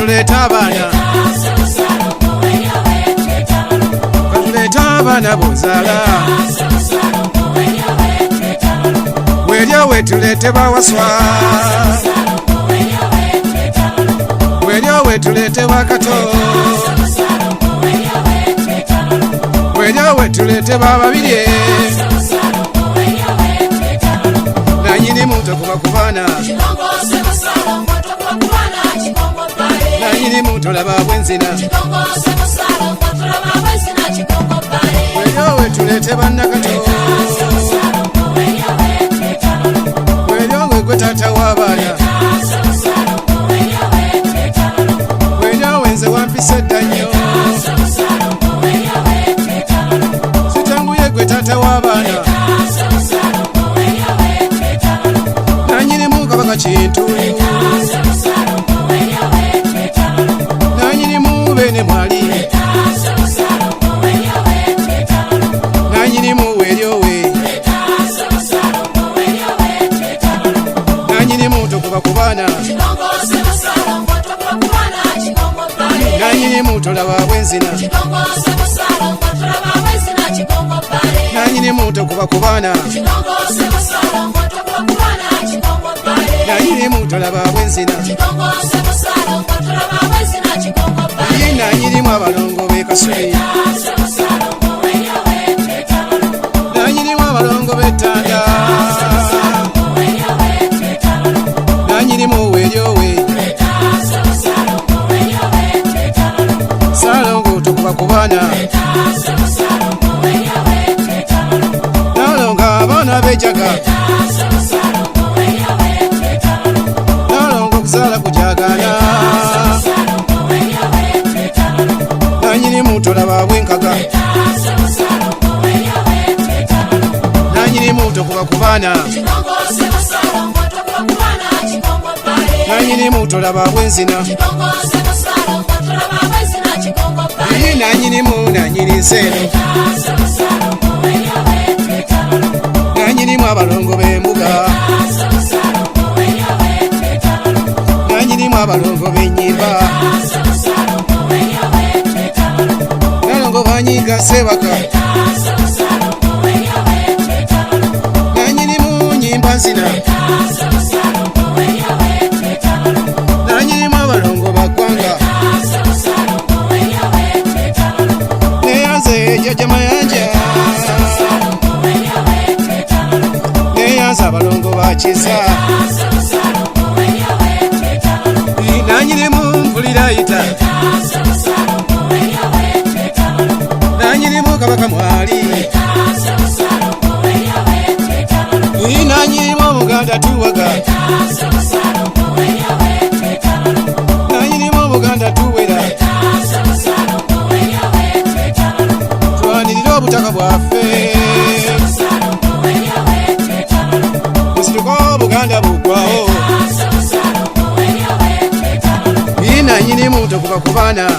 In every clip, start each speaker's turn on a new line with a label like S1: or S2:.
S1: tuleta abana katuleta abana bozala welyowe tulete bawaswa welyowe tulete bakato welyowe tulete bababirye nanyini muto kuba kubana nanyini muto laba bwenzina welyowe tulete bannakato welyowe gwe tata w'abaana welyowe nze wampisa edda nnyo sitanguye gwe tata w'abaana nanyinimu kabaka kintu nanyinimu bene mwali nanyinimu welyowe nanyinimu tokuba kubana nanyinimu tolaba bwenzina nanyinimu tokuba kubana nanyinimu tolaba bwenzina nanyinimu abalongo bekasubi nanyinimu abalongo betanda nanyinimu welyowe salongo tokuba kubana nalonga abaana bejaga nalonga okusala kujagana nanyinimu tolaba bwenkaga nanyinimu tokuba kubana nanyinimu tolaba bwenzina nanyinimu nanyini nseno nanyinimu abalongo b'embuga nanyinimu abalongo b'ennyimba nalongo banyiga sebaka nanyinimu nyimba nzina nanyinimu abalongo baggwanga neyanze jjajja mayanja neyanze abalongo bakiza nanyinimu mpulirayita nanyinimu kabaka mwali nanyinimu omuganda tuwaga nanyinimu omuganda tuwera twanirire obutaka bwaffe musituka obuganda buggwawo nanyinimu tokuba kubana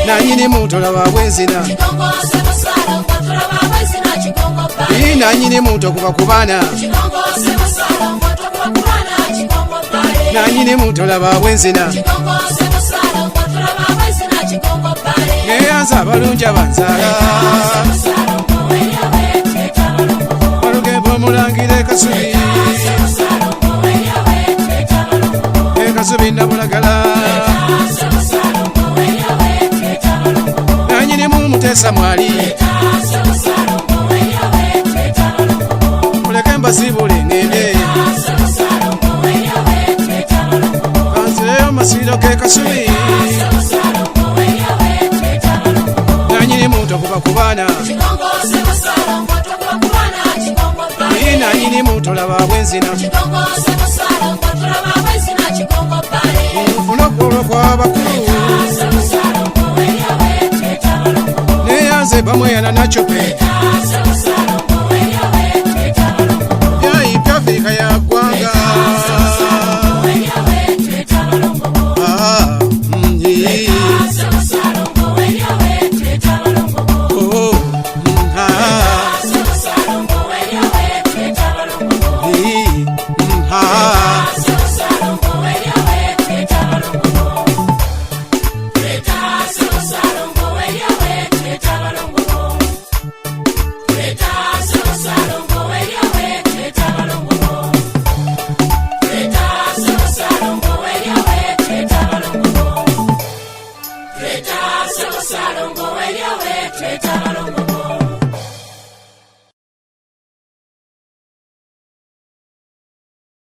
S1: nanyinimu tolaba bwenzina nanyinimu tokuba kubana nanyinimu tolaba bwenzina neyanza abalungi abanzala walugembe omulangire ekasubi ekasubi nabulagala nanyinimu mutesa mwali muleke mbasibule ngende kanzireyo masiro kekasubi nanyinimu tokuba kubana nanyinimu tolaba bwenzina nfuna okwolwa kw'abakulu neyanze bamweyana nacope byayipya Afrika ya ggwanga
S2: twetaba